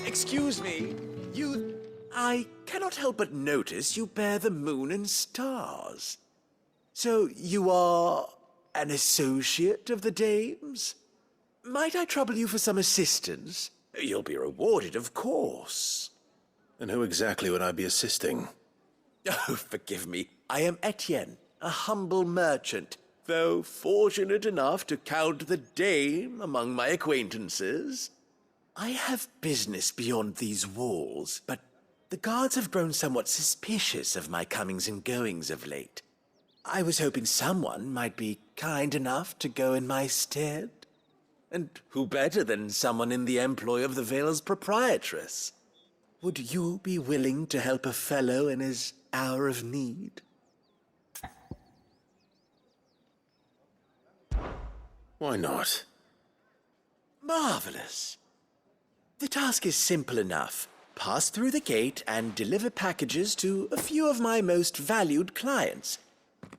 Excuse me. I cannot help but notice you bear the moon and stars. So you are an associate of the dames? Might I trouble you for some assistance? You'll be rewarded, of course. And who exactly would I be assisting? Oh, forgive me. I am Etienne, a humble merchant, though fortunate enough to count the dame among my acquaintances. I have business beyond these walls, but the guards have grown somewhat suspicious of my comings and goings of late. I was hoping someone might be kind enough to go in my stead. And who better than someone in the employ of the Vale's proprietress? Would you be willing to help a fellow in his hour of need? Why not? Marvelous. The task is simple enough. Pass through the gate and deliver packages to a few of my most valued clients.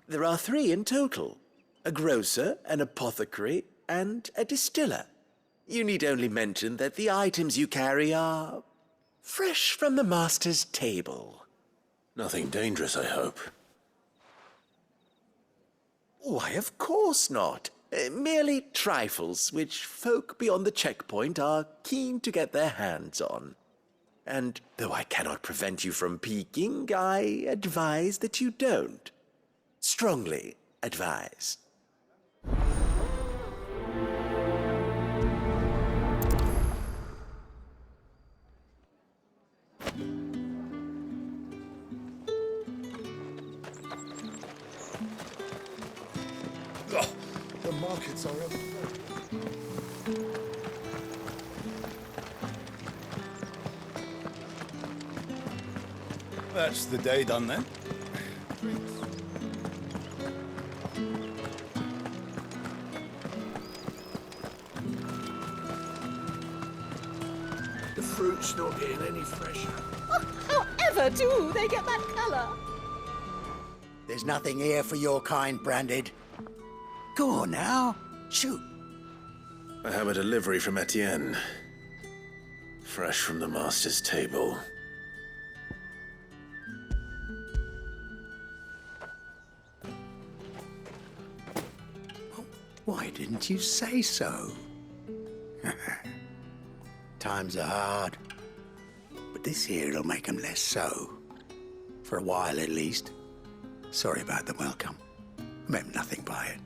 There are 3 in total: a grocer, an apothecary, and a distiller. You need only mention that the items you carry are fresh from the master's table. Nothing dangerous, I hope. Why, of course not. Merely trifles which folk beyond the checkpoint are keen to get their hands on. And though I cannot prevent you from peeking, I advise that you don't. Strongly advise. The markets are overflowing. That's the day done then. The fruit's not getting any fresher. However do they get that colour? There's nothing here for your kind, Branded. Go on now, shoot. I have a delivery from Etienne. Fresh from the master's table. Why didn't you say so? Times are hard, but this here'll make 'em less so. For a while at least. Sorry about the welcome. Meant nothing by it.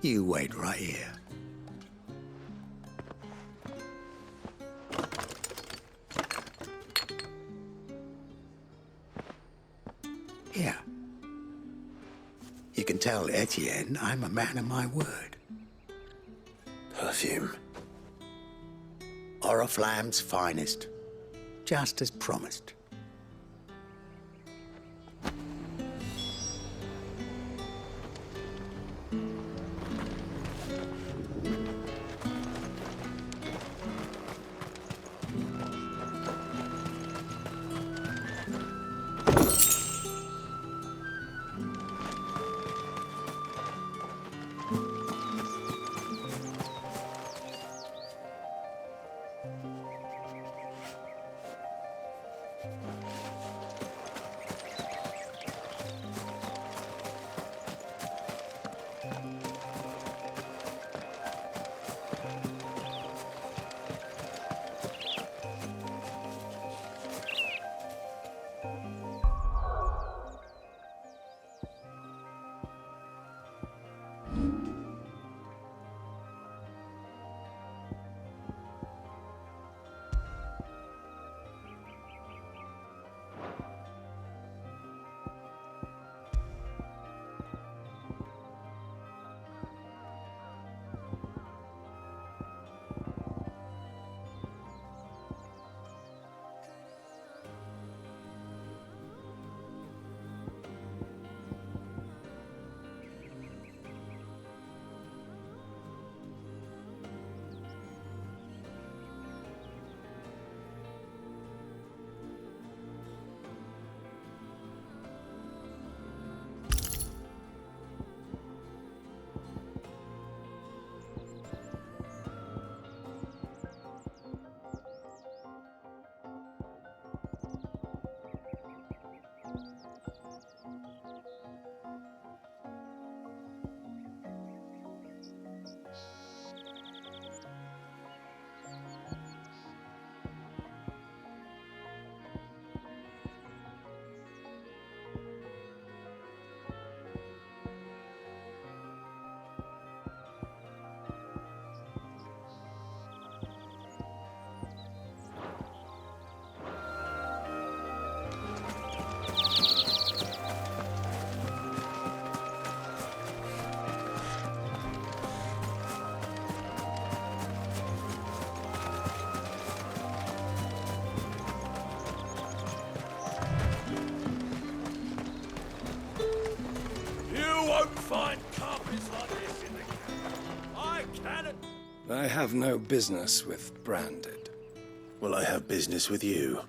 You wait right here. Here. You can tell Etienne I'm a man of my word. Perfume. Oriflamme's finest. Just as promised. I have no business with branded. Well, I have business with you.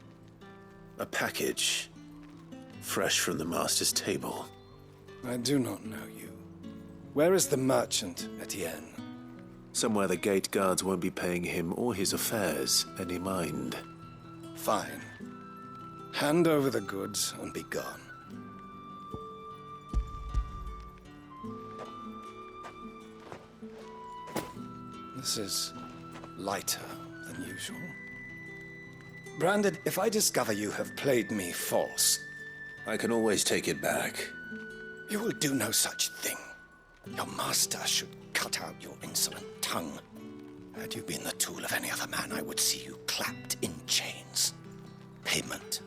A package. Fresh from the master's table. I do not know you. Where is the merchant, Etienne? Somewhere the gate guards won't be paying him or his affairs any mind. Fine. Hand over the goods and be gone. This is lighter than usual. Branded, if I discover you have played me false, I can always take it back. you will do no such thing. Your master should cut out your insolent tongue. Had you been the tool of any other man, I would see you clapped in chains. Payment.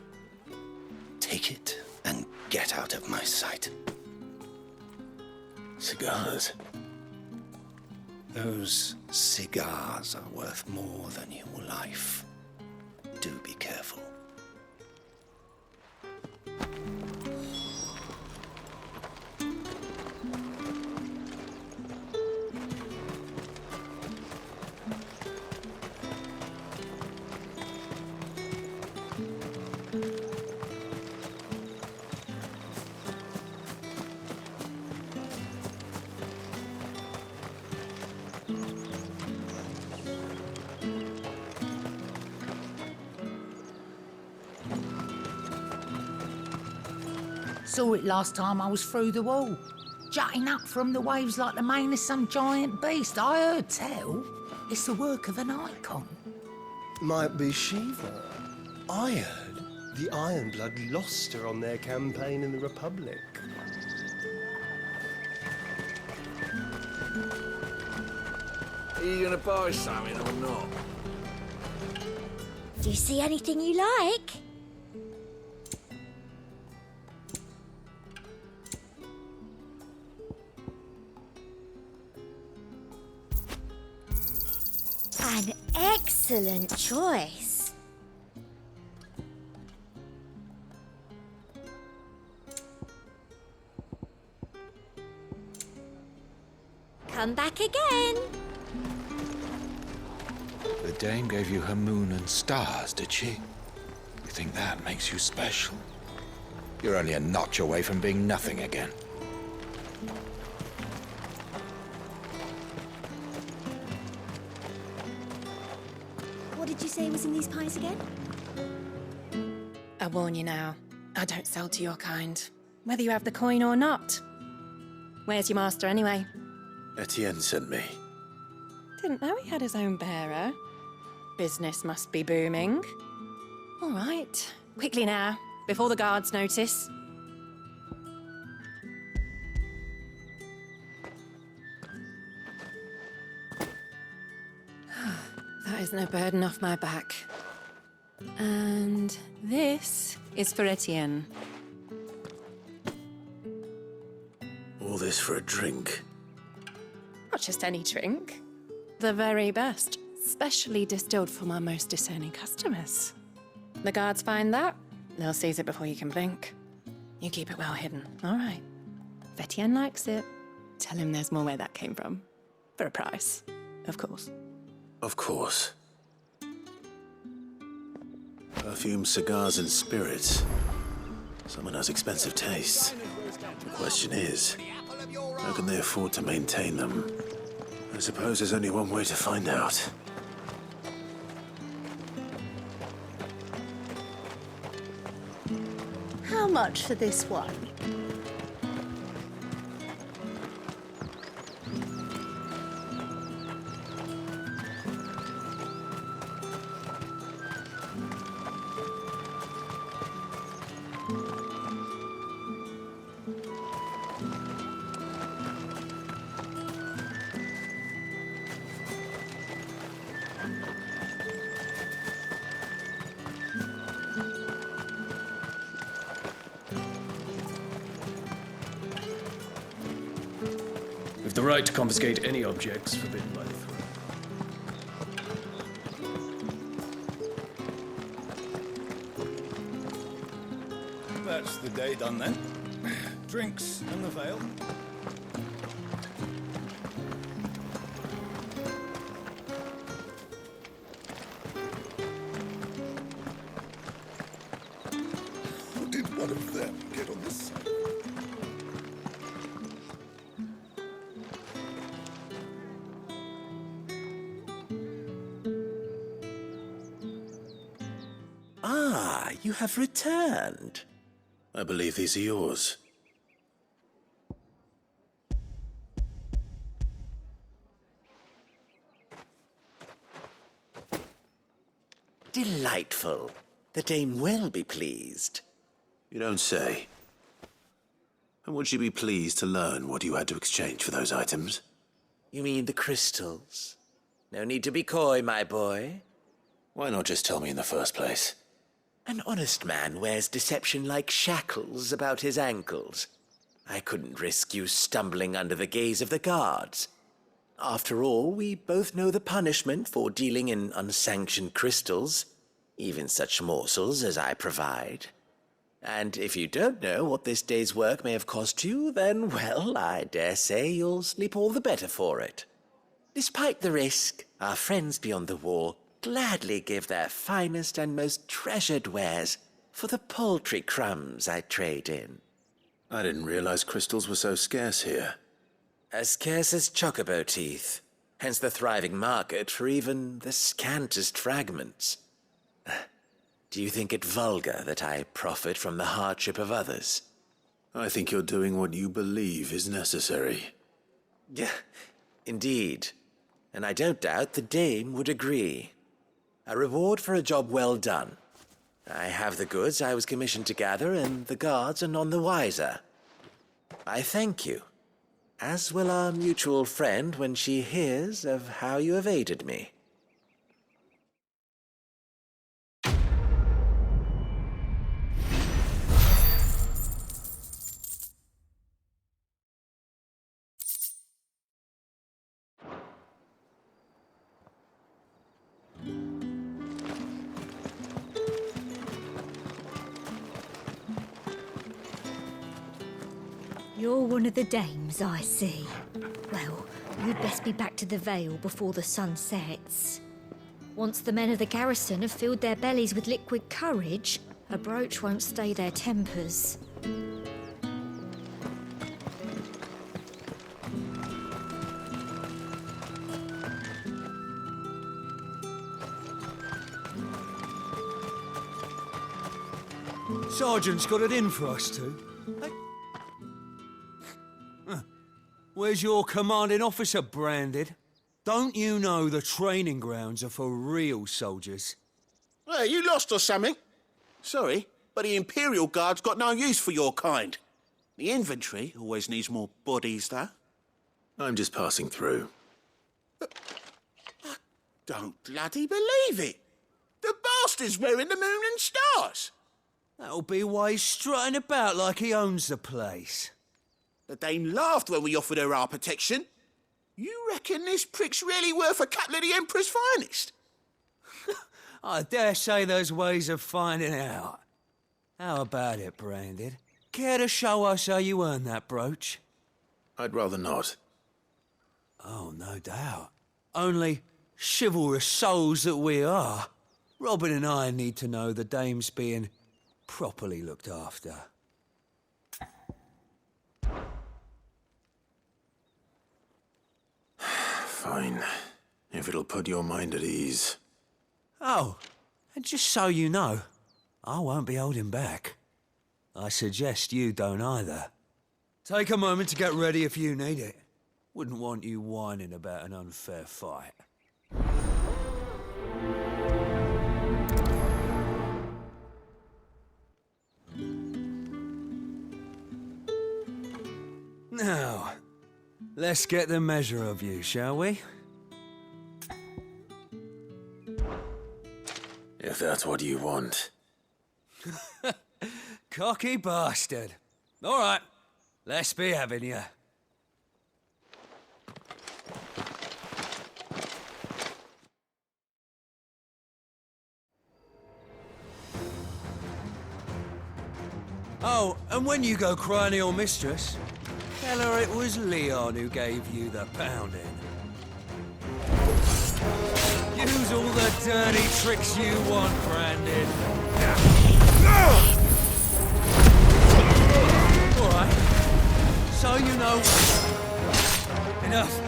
Take it and get out of my sight. Cigars. Those cigars are worth more than your life. Do be careful. Saw it last time I was through the wall. Jutting up from the waves like the mane of some giant beast. I heard tell. It's the work of an Eikon. Might be Shiva. I heard the Ironblood lost her on their campaign in the Republic. Are you gonna buy something or not? Do you see anything you like? An excellent choice. Come back again. The dame gave you her moon and stars, did she? You think that makes you special? You're only a notch away from being nothing again. What did you say was in these pies again? I warn you now, I don't sell to your kind, whether you have the coin or not. Where's your master anyway? Etienne sent me. Didn't know he had his own bearer. Business must be booming. All right, quickly now, before the guards notice. That is no burden off my back. And this is for Etienne. All this for a drink. Not just any drink. The very best. Specially distilled for my most discerning customers. The guards find that, they'll seize it before you can blink. You keep it well hidden, all right? If Etienne likes it, tell him there's more where that came from. For a price, of course. Of course. Perfume, cigars, and spirits. Someone has expensive tastes. The question is, how can they afford to maintain them? I suppose there's only one way to find out. How much for this one? With the right to confiscate any objects forbidden by the throne. That's the day done then. Drinks and the veil. you have returned. I believe these are yours. Delightful. The dame will be pleased. You don't say. And would she be pleased to learn what you had to exchange for those items? You mean the crystals? No need to be coy, my boy. Why not just tell me in the first place? An honest man wears deception like shackles about his ankles. I couldn't risk you stumbling under the gaze of the guards. After all, we both know the punishment for dealing in unsanctioned crystals, even such morsels as I provide. And if you don't know what this day's work may have cost you, then, well, I dare say you'll sleep all the better for it. Despite the risk, our friends beyond the wall gladly give their finest and most treasured wares for the paltry crumbs I trade in. I didn't realize crystals were so scarce here. As scarce as chocobo teeth, hence the thriving market for even the scantest fragments. Do you think it vulgar that I profit from the hardship of others? I think you're doing what you believe is necessary. Yeah, indeed. And I don't doubt the dame would agree. A reward for a job well done. I have the goods I was commissioned to gather, and the guards are none the wiser. I thank you, as will our mutual friend when she hears of how you have aided me. You're one of the dames, I see. Well, you'd best be back to the Vale before the sun sets. Once the men of the garrison have filled their bellies with liquid courage, a brooch won't stay their tempers. Sergeant's got it in for us two. Where's your commanding officer branded? Don't you know the training grounds are for real soldiers? Hey, you lost or something? Sorry, but the Imperial Guard's got no use for your kind. The infantry always needs more bodies, though. I'm just passing through. I don't bloody believe it. The bastard's wearing the moon and stars. That'll be why he's strutting about like he owns the place. The dame laughed when we offered her our protection. You reckon this prick's really worth a couple of the Emperor's finest? I dare say there's ways of finding out. How about it, Branded? Care to show us how you earned that brooch? I'd rather not. Oh, no doubt. Only chivalrous souls that we are, Robin and I need to know the dame's being properly looked after. Fine. If it'll put your mind at ease. Oh, and just so you know, I won't be holding back. I suggest you don't either. Take a moment to get ready if you need it. Wouldn't want you whining about an unfair fight. Now, let's get the measure of you, shall we? If that's what you want. Cocky bastard. All right, let's be having you. Oh, and when you go crying to your mistress, tell her it was Leon who gave you the pounding. Use all the dirty tricks you want, Brandon. All right. So you know. Enough.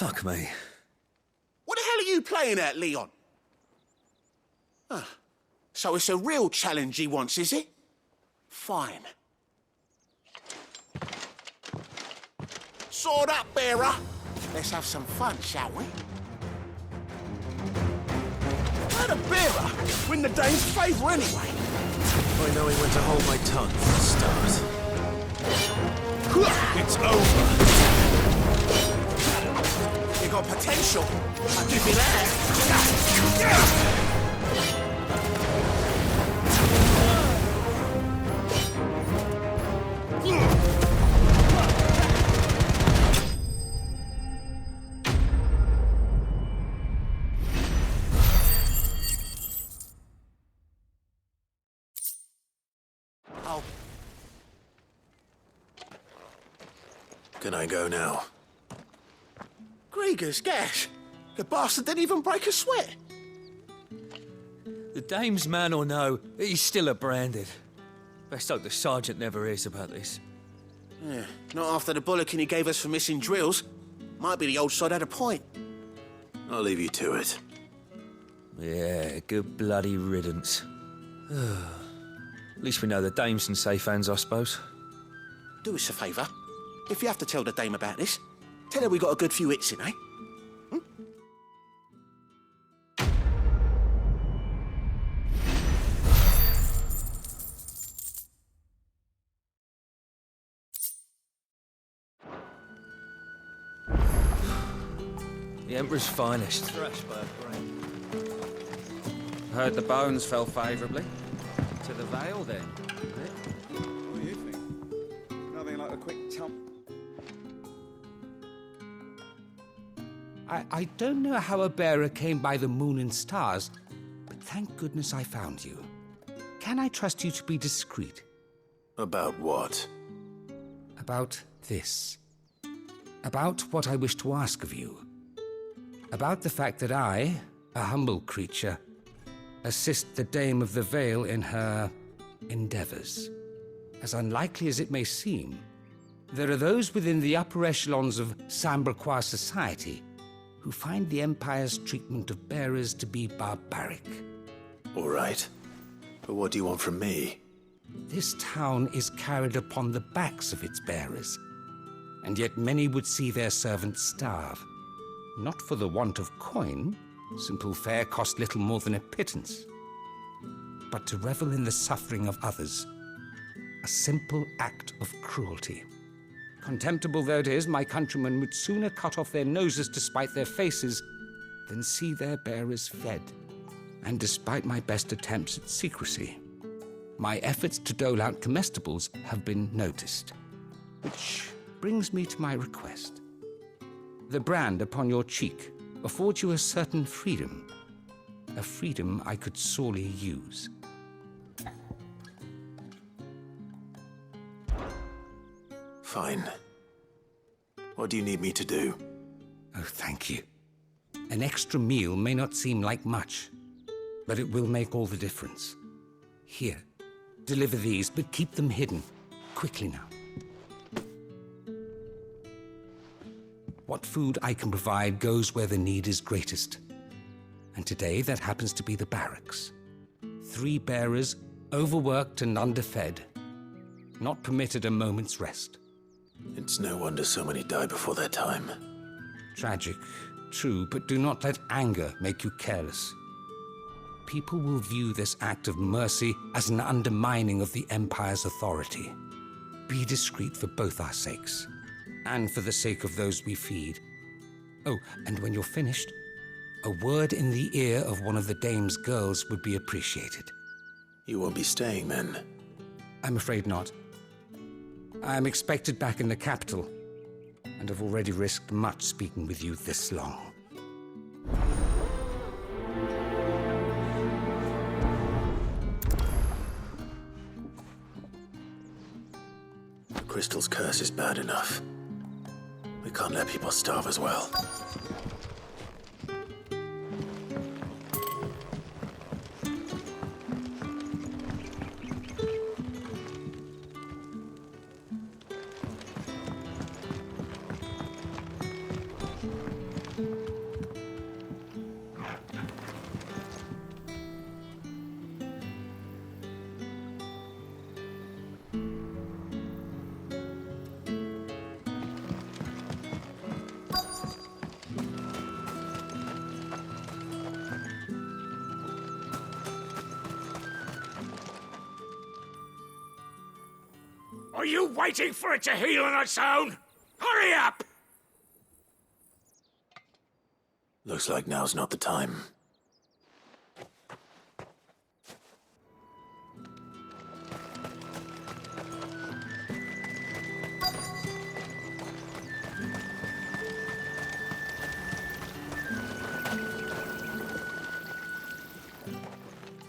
Fuck me. What the hell are you playing at, Leon? Ah, so it's a real challenge he wants, is it? Fine. Sword up, bearer. Let's have some fun, shall we? Let a bearer win the dame's favour anyway. By knowing when to hold my tongue for a start. It's over. You got potential. I'll give you that. Oh. Can I go now? Grieger's gas. The bastard didn't even break a sweat. The dame's man or no, he's still a branded. Best hope the sergeant never hears about this. Yeah, not after the bollocking he gave us for missing drills. Might be the old sod had a point. I'll leave you to it. Yeah, good bloody riddance. At least we know the dame's in safe hands, I suppose. Do us a favour. If you have to tell the dame about this, tell her we got a good few hits in, eh? The Emperor's finest. Heard the bones fell favourably. To the Vale, then. What do you think? Nothing like a quick tump. I don't know how a bearer came by the moon and stars, but thank goodness I found you. Can I trust you to be discreet? About what? About this. About what I wish to ask of you. About the fact that I, a humble creature, assist the Dame of the Vale in her endeavors. As unlikely as it may seem, there are those within the upper echelons of Samberquois society who find the Empire's treatment of bearers to be barbaric. All right. But what do you want from me? This town is carried upon the backs of its bearers, and yet many would see their servants starve. Not for the want of coin, simple fare cost little more than a pittance, but to revel in the suffering of others, a simple act of cruelty. Contemptible though it is, my countrymen would sooner cut off their noses to spite their faces than see their bearers fed. And despite my best attempts at secrecy, my efforts to dole out comestibles have been noticed. Which brings me to my request. The brand upon your cheek affords you a certain freedom, a freedom I could sorely use. Fine. What do you need me to do? Oh, thank you. An extra meal may not seem like much, but it will make all the difference. Here, deliver these, but keep them hidden. Quickly now. What food I can provide goes where the need is greatest. And today, that happens to be the barracks. 3 bearers, overworked and underfed, not permitted a moment's rest. It's no wonder so many die before their time. Tragic, true, but do not let anger make you careless. People will view this act of mercy as an undermining of the Empire's authority. Be discreet for both our sakes, and for the sake of those we feed. Oh, and when you're finished, a word in the ear of one of the Dame's girls would be appreciated. You won't be staying then? I'm afraid not. I'm expected back in the capital, and have already risked much speaking with you this long. The Crystal's curse is bad enough. We can't let people starve as well. Are you waiting for it to heal on its own? Hurry up! Looks like now's not the time.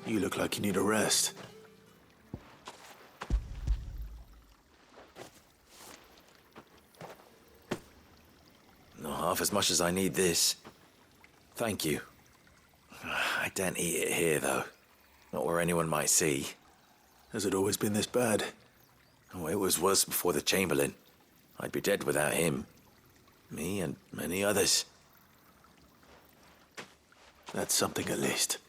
You look like you need a rest. Not half as much as I need this. Thank you. I don't eat it here, though. Not where anyone might see. Has it always been this bad? Oh, it was worse before the Chamberlain. I'd be dead without him. Me and many others. That's something at least.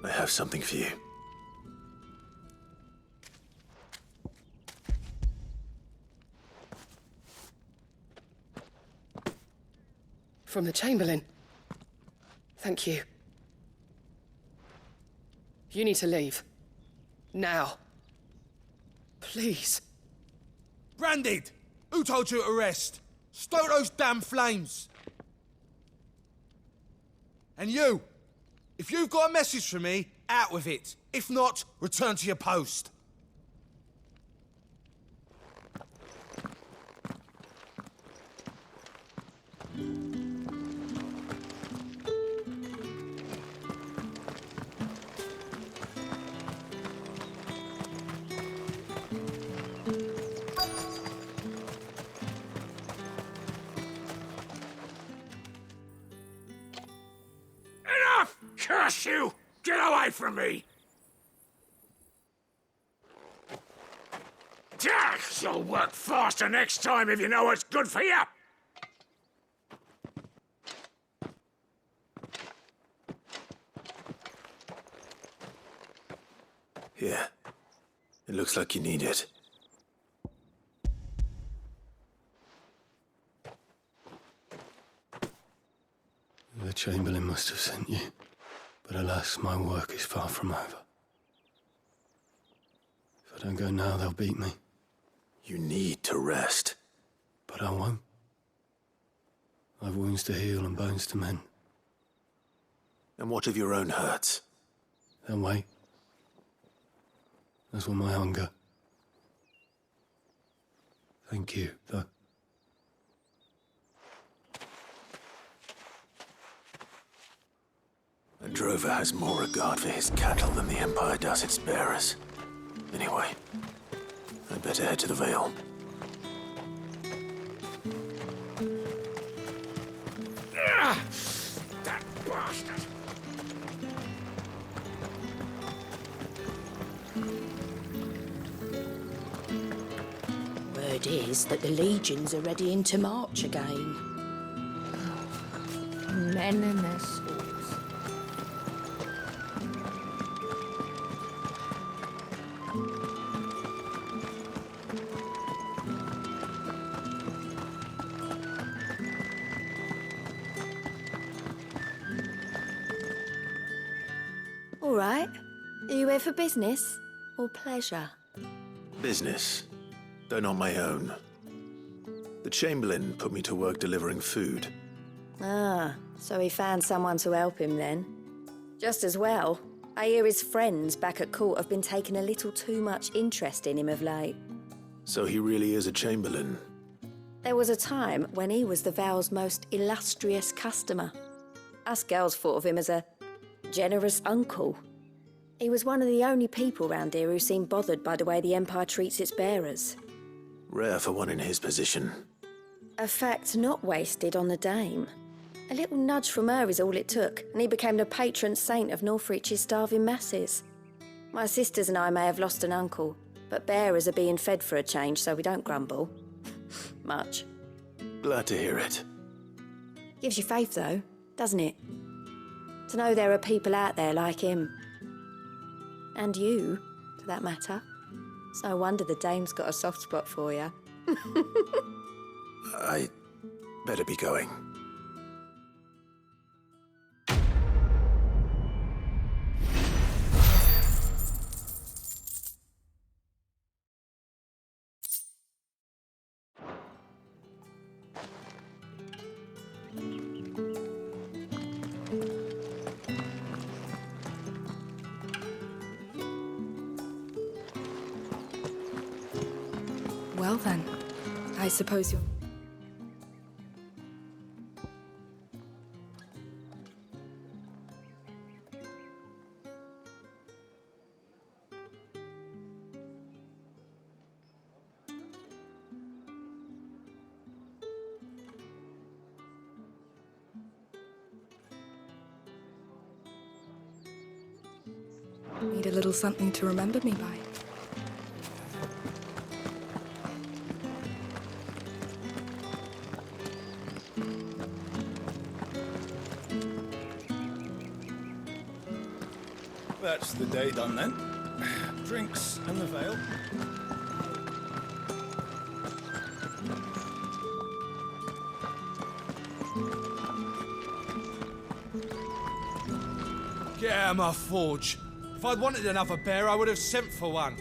I have something for you. From the Chamberlain. Thank you. You need to leave. Now. Please. Branded! Who told you to rest? Stoke those damn flames! And you! If you've got a message for me, out with it. If not, return to your post. Enough! Curse you! Get away from me! You'll work faster next time if you know what's good for you! Here. It looks like you need it. The Chamberlain must have sent you, but alas, my work is far from over. If I don't go now, they'll beat me. You need to rest. But I won't. I've wounds to heal and bones to mend. And what of your own hurts? They'll wait. As will my hunger. Thank you, though. A drover has more regard for his cattle than the Empire does its bearers. Anyway, I'd better head to the Vale. That bastard! Word is that the legions are ready into march again. Men and their swords. All right. Are you here for business or pleasure? Business, though not my own. The Chamberlain put me to work delivering food. Ah, so he found someone to help him then. Just as well. I hear his friends back at court have been taking a little too much interest in him of late. So he really is a Chamberlain. There was a time when he was the Vale's most illustrious customer. Us girls thought of him as a generous uncle. He was one of the only people round here who seemed bothered by the way the Empire treats its bearers. Rare for one in his position. A fact not wasted on the Dame. A little nudge from her is all it took, and he became the patron saint of Northreach's starving masses. My sisters and I may have lost an uncle, but bearers are being fed for a change, so we don't grumble. Much. Glad to hear it. Gives you faith, though, doesn't it? To know there are people out there like him. And you, for that matter. It's no wonder the dame's got a soft spot for you. I better be going. Well then, I suppose you're... Need a little something to remember me by. That's the day done then. Drinks and the veil. Get out of my forge. If I'd wanted another bear, I would have sent for one.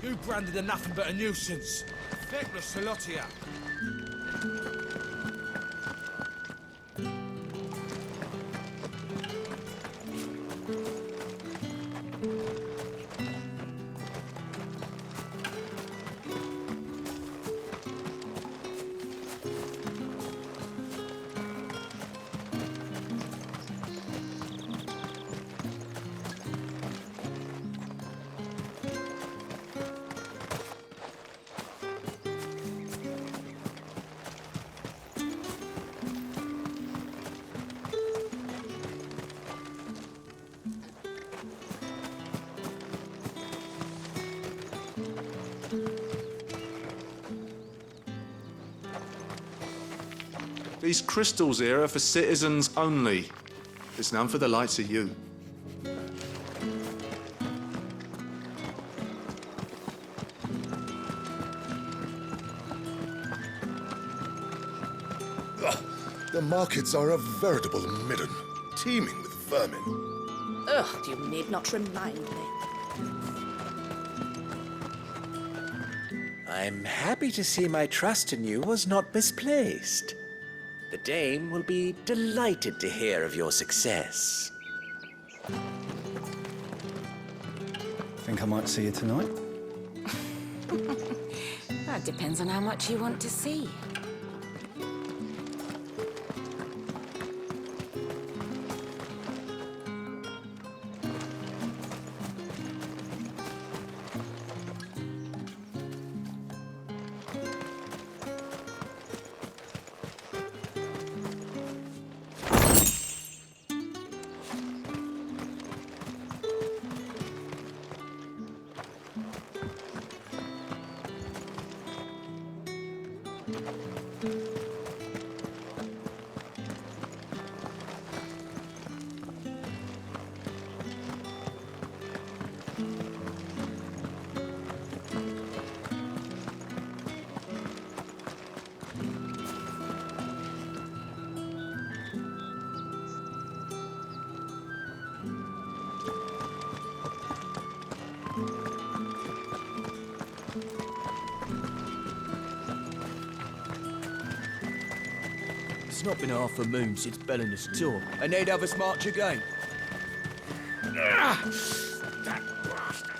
You branded are nothing but a nuisance. Feckless Salotia. These crystals here are for citizens only. There's none for the likes of you. The markets are a veritable midden, teeming with vermin. Ugh, you need not remind me. I'm happy to see my trust in you was not misplaced. The dame will be delighted to hear of your success. Think I might see you tonight? That depends on how much you want to see. It's not been half a moon since Bellinus' tour, and they'd have us march again. That bastard!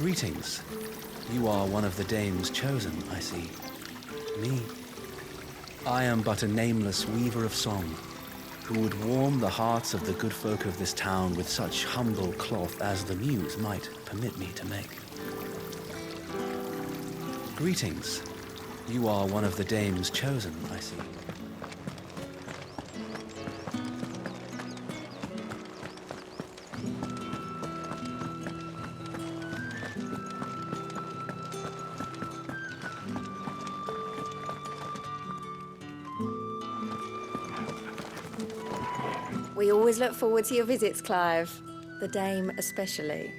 Greetings. You are one of the dames chosen, I see. Me? I am but a nameless weaver of song, who would warm the hearts of the good folk of this town with such humble cloth as the muse might permit me to make. Greetings. You are one of the dames chosen, I see. We always look forward to your visits, Clive. The dame especially.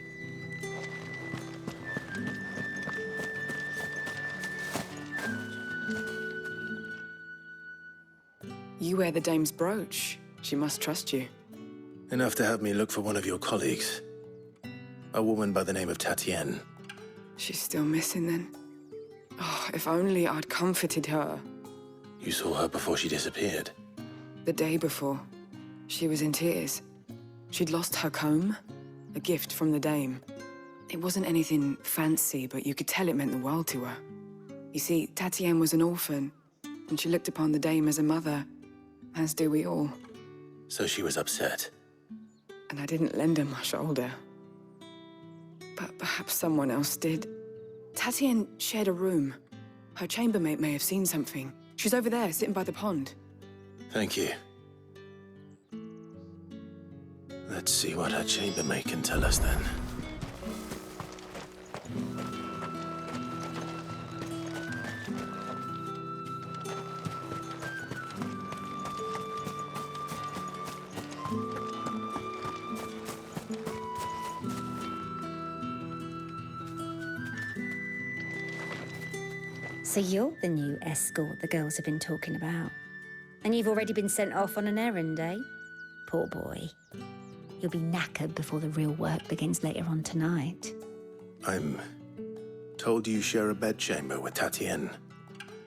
You wear the dame's brooch. She must trust you. Enough to have me look for one of your colleagues. A woman by the name of Tatienne. She's still missing then. Oh, if only I'd comforted her. You saw her before she disappeared. The day before, she was in tears. She'd lost her comb, a gift from the dame. It wasn't anything fancy, but you could tell it meant the world to her. You see, Tatienne was an orphan, and she looked upon the dame as a mother, as do we all. So she was upset. And I didn't lend her my shoulder. But perhaps someone else did. Tatienne shared a room. Her chambermaid may have seen something. She's over there, sitting by the pond. Thank you. Let's see what her chambermaid can tell us then. So you're the new escort the girls have been talking about. And you've already been sent off on an errand, eh? Poor boy. You'll be knackered before the real work begins later on tonight. I'm told you share a bedchamber with Tatienne.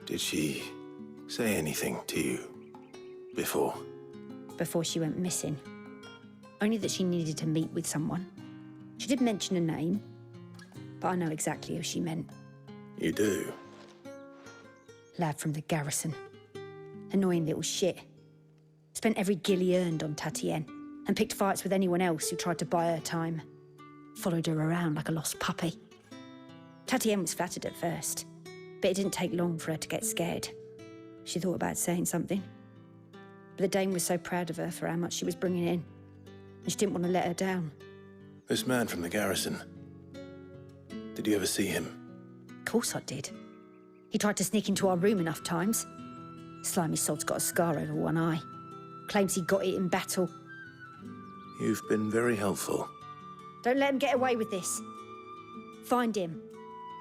Did she say anything to you before? Before she went missing. Only that she needed to meet with someone. She did mention a name, but I know exactly who she meant. You do? Lad from the garrison. Annoying little shit. Spent every guil he earned on Tatienne and picked fights with anyone else who tried to buy her time. Followed her around like a lost puppy. Tatienne was flattered at first, but it didn't take long for her to get scared. She thought about saying something. But the dame was so proud of her for how much she was bringing in, and she didn't want to let her down. This man from the garrison. Did you ever see him? Of course I did. He tried to sneak into our room enough times. Slimy sod's got a scar over one eye. Claims he got it in battle. You've been very helpful. Don't let him get away with this. Find him,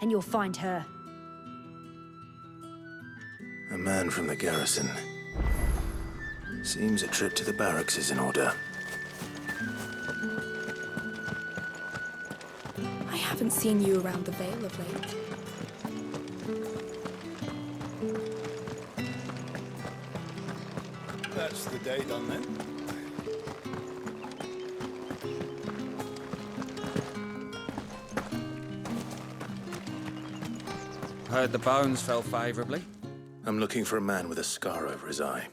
and you'll find her. A man from the garrison. Seems a trip to the barracks is in order. I haven't seen you around the Vale of late. That's the day done then. Heard the bones fell favourably. I'm looking for a man with a scar over his eye.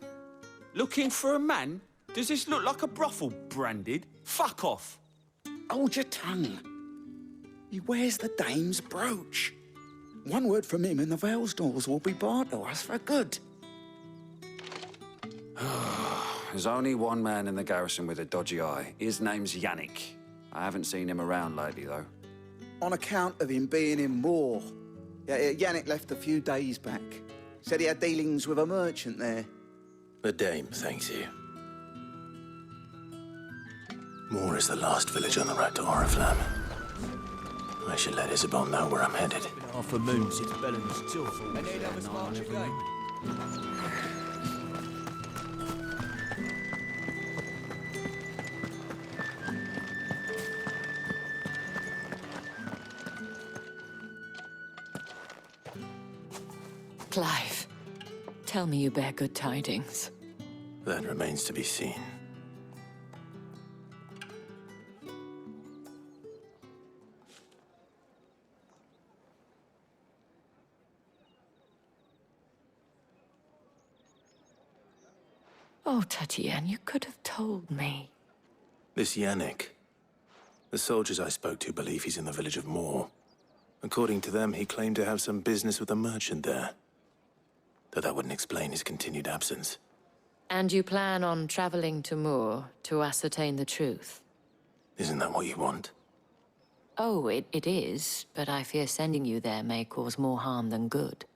Looking for a man? Does this look like a brothel branded? Fuck off. Hold your tongue. He wears the dame's brooch. One word from him and the Vale's doors will be barred to us for good. There's only one man in the garrison with a dodgy eye. His name's Yannick. I haven't seen him around lately, though. On account of him being in war. Yeah, Yannick left a few days back. Said he had dealings with a merchant there. The dame thanks you. Moor is the last village on the road to Oriflamme. I should let Isabel know where I'm headed. Half a moon since Bellen's till full. And they'd have us march again. Clive, tell me you bear good tidings. That remains to be seen. Oh, Tatiana, you could have told me. This Yannick. The soldiers I spoke to believe he's in the village of Moor. According to them, he claimed to have some business with a merchant there. Though that wouldn't explain his continued absence. And you plan on traveling to Moor to ascertain the truth? Isn't that what you want? Oh, it is, but I fear sending you there may cause more harm than good.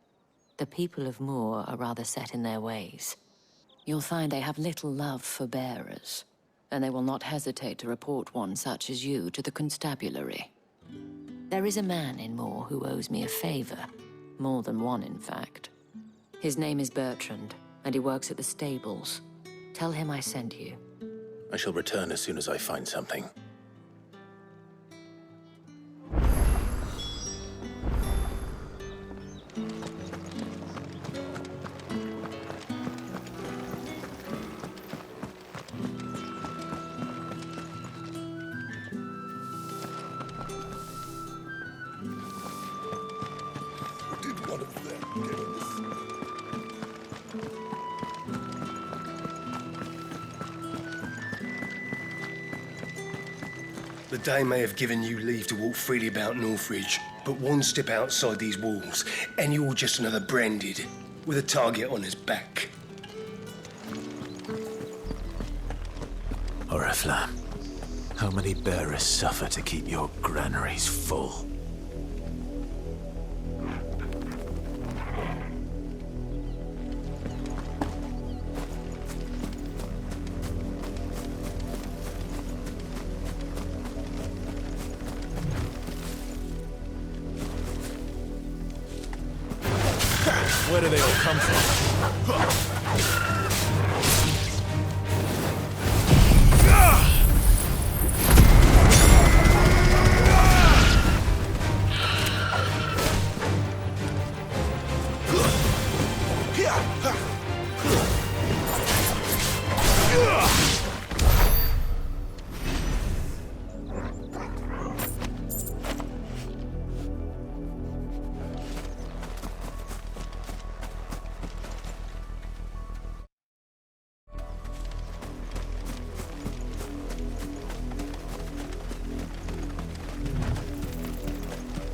The people of Moor are rather set in their ways. You'll find they have little love for bearers, and they will not hesitate to report one such as you to the constabulary. There is a man in Moor who owes me a favor. More than one, in fact. His name is Bertrand, and he works at the stables. Tell him I sent you. I shall return as soon as I find something. The Dame may have given you leave to walk freely about Northridge, but one step outside these walls, and you're just another branded, with a target on his back. Oriflamme, how many bearers suffer to keep your granaries full? Where do they all come from?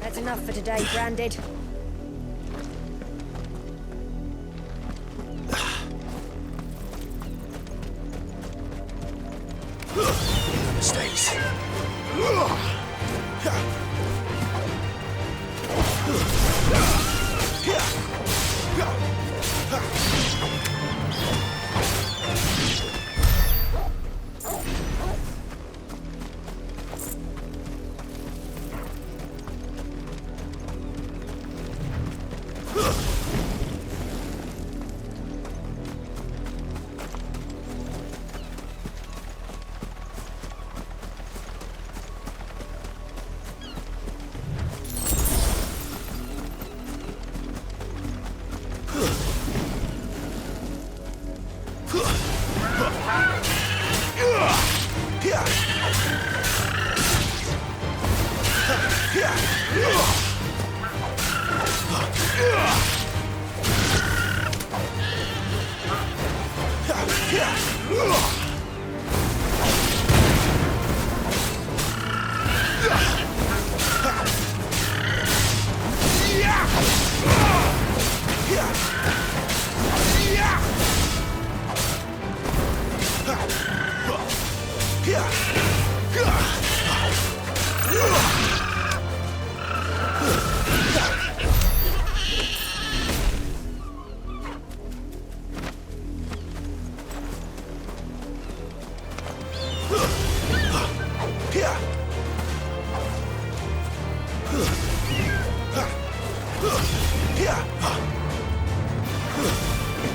That's enough for today, Branded. Mistakes.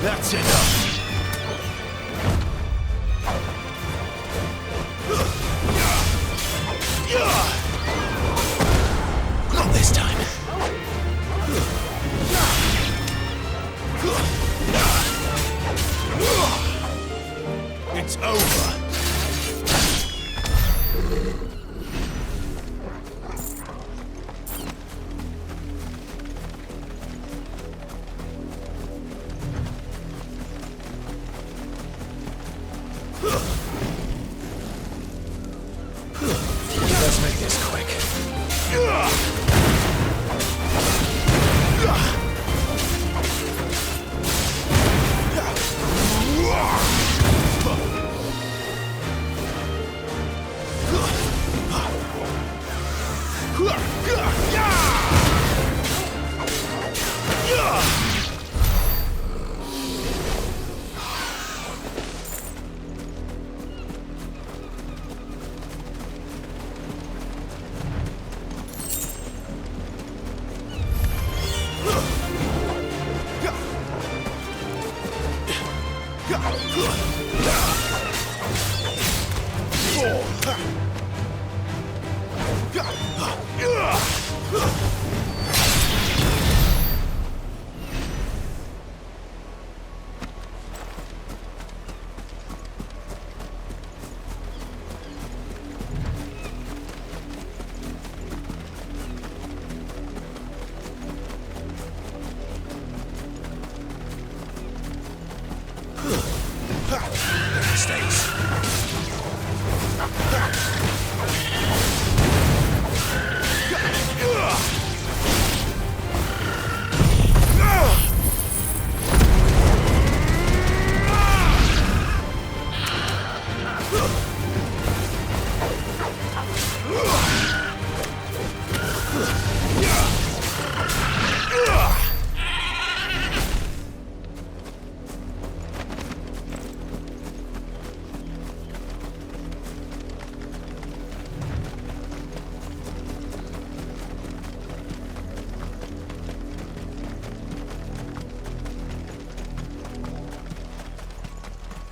That's enough!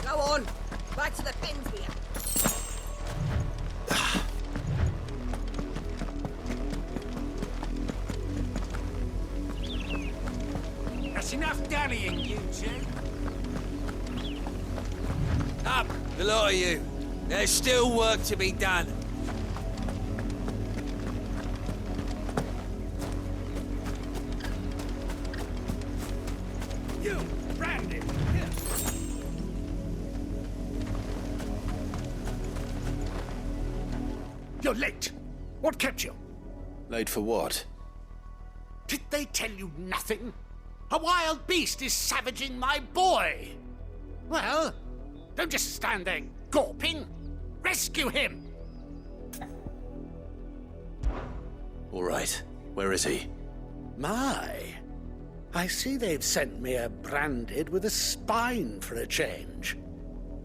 Go on, back to the pens here. That's enough dallying, you two. Up, the lot of you. There's still work to be done. You, Randy, here. You're late. What kept you? Late for what? Did they tell you nothing? A wild beast is savaging my boy. Well, don't just stand there gawping. Rescue him. All right. Where is he? My, I see they've sent me a branded with a spine for a change.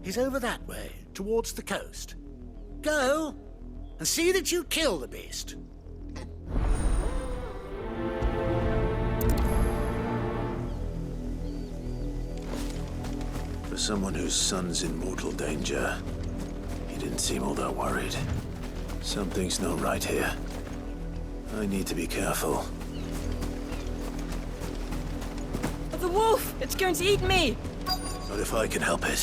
He's over that way, towards the coast. Go, and see that you kill the beast. For someone whose son's in mortal danger, he didn't seem all that worried. Something's not right here. I need to be careful. The wolf! It's going to eat me! Not if I can help it.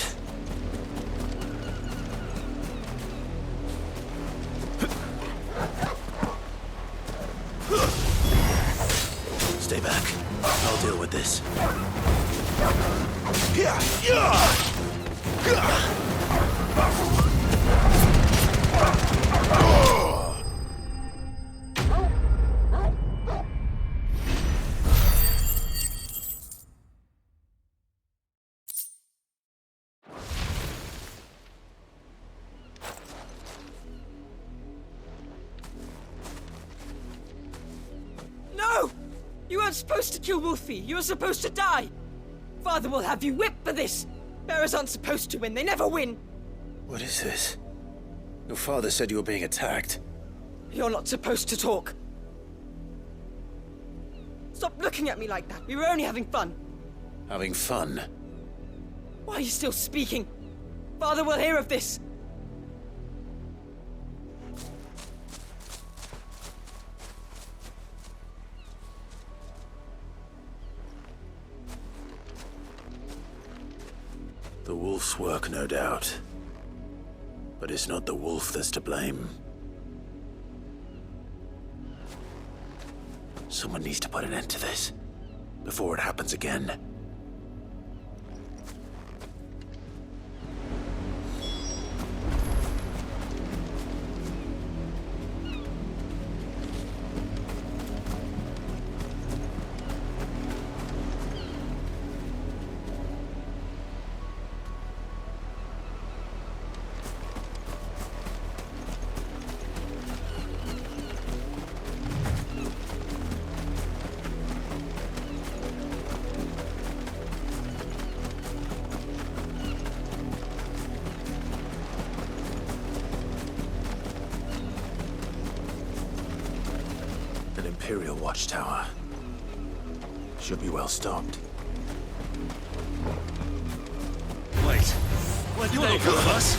Stay back. I'll deal with this. No! You weren't supposed to kill Wolfie. You were supposed to die. Father will have you whipped for this. Bearers aren't supposed to win. They never win. What is this? Your father said you were being attacked. You're not supposed to talk. Stop looking at me like that. We were only having fun. Having fun? Why are you still speaking? Father will hear of this. The wolf's work, no doubt. But it's not the wolf that's to blame. Someone needs to put an end to this, before it happens again. Imperial watchtower. Should be well stocked. Wait. What you want of us?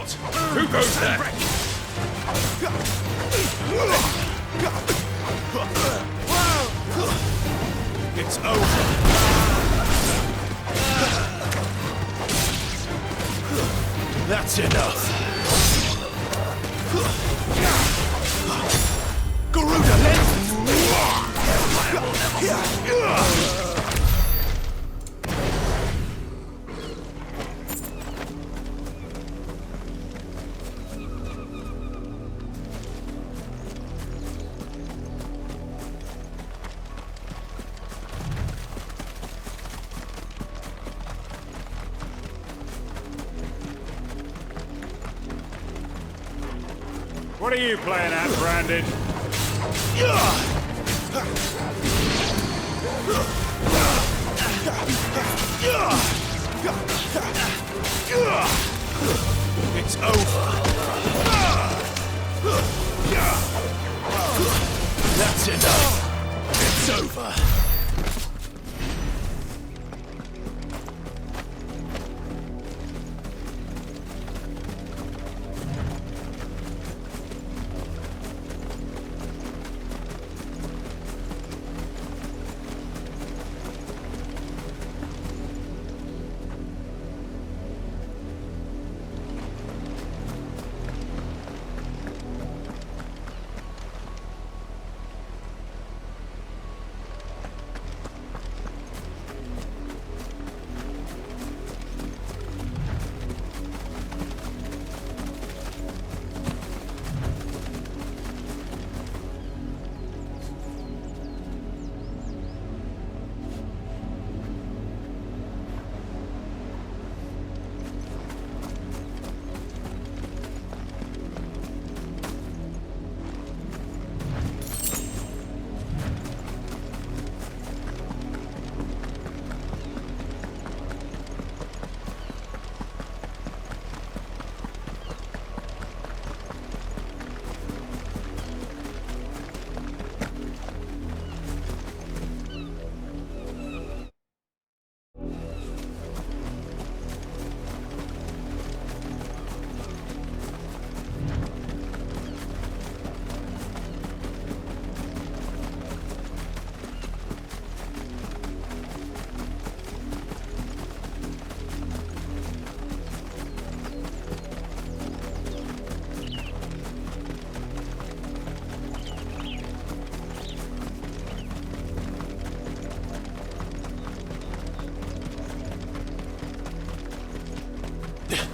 Halt! Who goes there? It's over. That's enough. Garuda, What are you playing at, Branded? It's over. That's enough. It's over.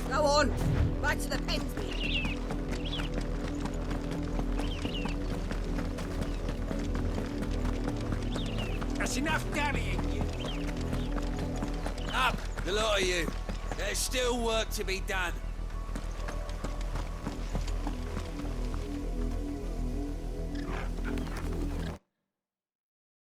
Go on, back to the pens. That's enough dallying, you. Up, the lot of you. There's still work to be done.